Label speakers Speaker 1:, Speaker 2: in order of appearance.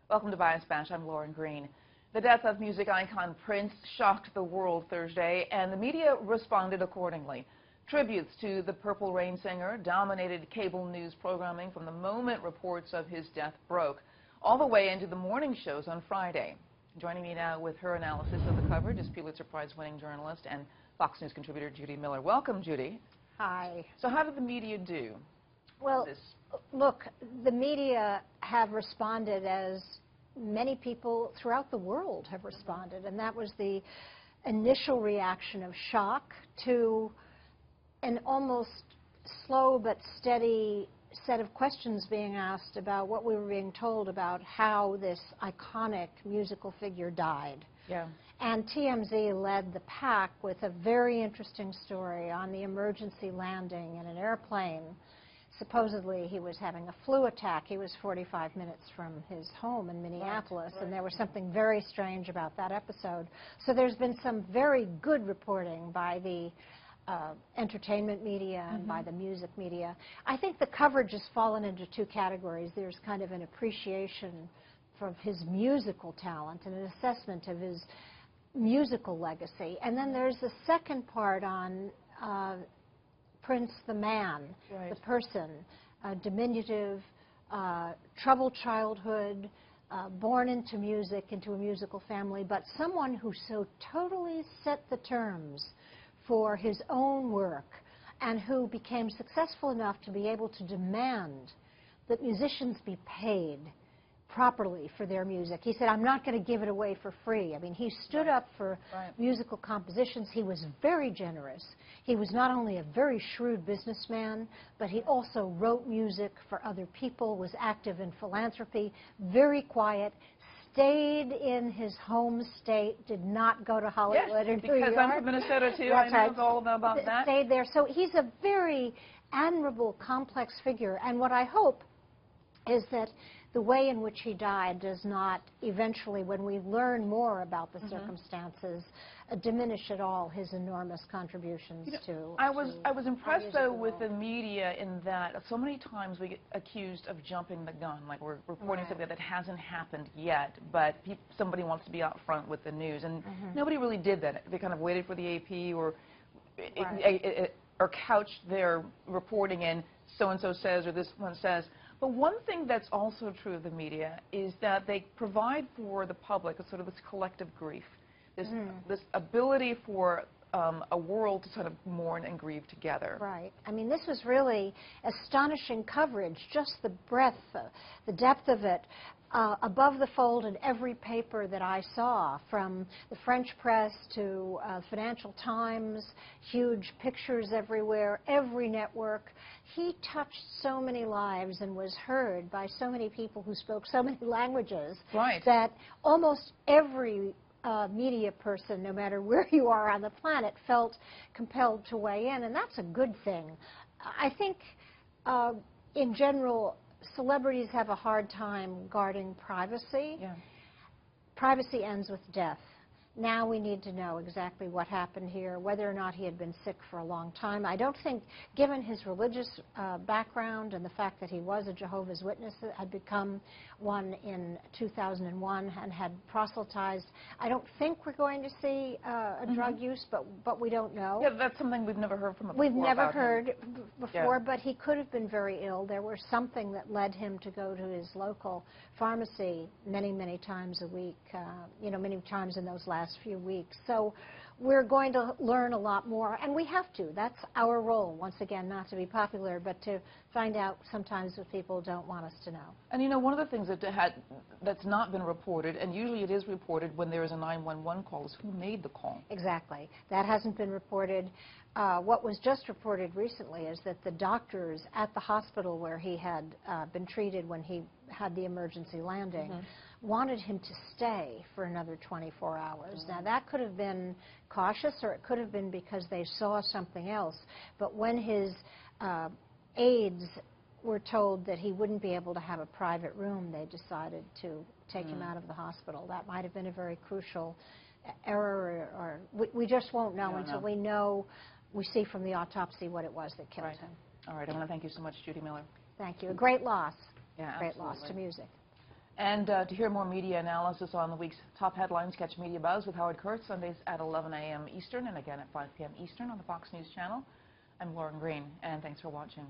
Speaker 1: Welcome to Bias Bash. I'm Lauren Green. The death of music icon Prince shocked the world Thursday, and the media responded accordingly. Tributes to the Purple Rain singer dominated cable news programming from the moment reports of his death broke, all the way into the morning shows on Friday. Joining me now with her analysis of the coverage is Pulitzer Prize-winning journalist and Fox News contributor Judy Miller. Welcome, Judy.
Speaker 2: Hi.
Speaker 1: So how did the media do?
Speaker 2: Well, look, the media have responded as many people throughout the world have responded, and that was the initial reaction of shock to an almost slow but steady set of questions being asked about what we were being told about how this iconic musical figure died.
Speaker 1: Yeah.
Speaker 2: And TMZ led the pack with a very interesting story on the emergency landing in an airplane. Supposedly he was having a flu attack. He was 45 minutes from his home in Minneapolis, and there was something very strange about that episode. So there's been some very good reporting by the entertainment media and by the music media. I think the coverage has fallen into two categories. There's kind of an appreciation of his musical talent and an assessment of his musical legacy. And then there's the second part on Prince the man, the person, diminutive, troubled childhood, born into music, into a musical family, but someone who so totally set the terms for his own work and who became successful enough to be able to demand that musicians be paid properly for their music. He said, I'm not going to give it away for free. I mean, he stood up for musical compositions. He was very generous. He was not only a very shrewd businessman, but he also wrote music for other people, was active in philanthropy, very quiet, stayed in his home state, did not go to Hollywood or New York.
Speaker 1: Because I'm from Minnesota, too. I know all about that.
Speaker 2: Stayed there. So he's a very admirable, complex figure. And what I hope is that the way in which he died does not eventually, when we learn more about the circumstances, diminish at all his enormous contributions to
Speaker 1: I was impressed, though, with the media in that so many times we get accused of jumping the gun, like we're reporting something that hasn't happened yet, but somebody wants to be out front with the news, and nobody really did that. They kind of waited for the AP or couched their reporting in so-and-so says or this one says. But one thing that's also true of the media is that they provide for the public a sort of this collective grief, this ability for a world to sort of mourn and grieve together.
Speaker 2: Right. I mean, this was really astonishing coverage, just the breadth, the depth of it. Above the fold in every paper that I saw, from the French press to Financial Times, huge pictures everywhere, every network. He touched so many lives and was heard by so many people who spoke so many languages that almost every media person, no matter where you are on the planet, felt compelled to weigh in, and that's a good thing. I think, in general, celebrities have a hard time guarding privacy. Privacy ends with death. Now we need to know exactly what happened here, whether or not he had been sick for a long time. I don't think, given his religious background and the fact that he was a Jehovah's Witness, had become one in 2001 and had proselytized, I don't think we're going to see a drug use, but we don't know.
Speaker 1: Yeah, that's something we've never heard from him before.
Speaker 2: We've never heard before, but he could have been very ill. There was something that led him to go to his local pharmacy many, many times a week, you know, many times in those last few weeks. So we're going to learn a lot more, and we have to. That's our role, once again, not to be popular, but to find out sometimes what people don't want us to know.
Speaker 1: And you know, one of the things that's not been reported, and usually it is reported when there is a 911 call, is who made the call.
Speaker 2: Exactly. That hasn't been reported. What was just reported recently is that the doctors at the hospital where he had been treated when he had the emergency landing wanted him to stay for another 24 hours. Now, that could have been cautious, or it could have been because they saw something else. But when his aides were told that he wouldn't be able to have a private room, they decided to take him out of the hospital. That might have been a very crucial error, or we just won't know until we know, we see from the autopsy what it was that killed him.
Speaker 1: All right, I want to thank you so much, Judy Miller.
Speaker 2: Thank you. A great loss.
Speaker 1: Yeah,
Speaker 2: great loss to music.
Speaker 1: And to hear more media analysis on the week's top headlines, catch Media Buzz with Howard Kurtz Sundays at 11 a.m. Eastern and again at 5 p.m. Eastern on the Fox News Channel. I'm Lauren Green, and thanks for watching.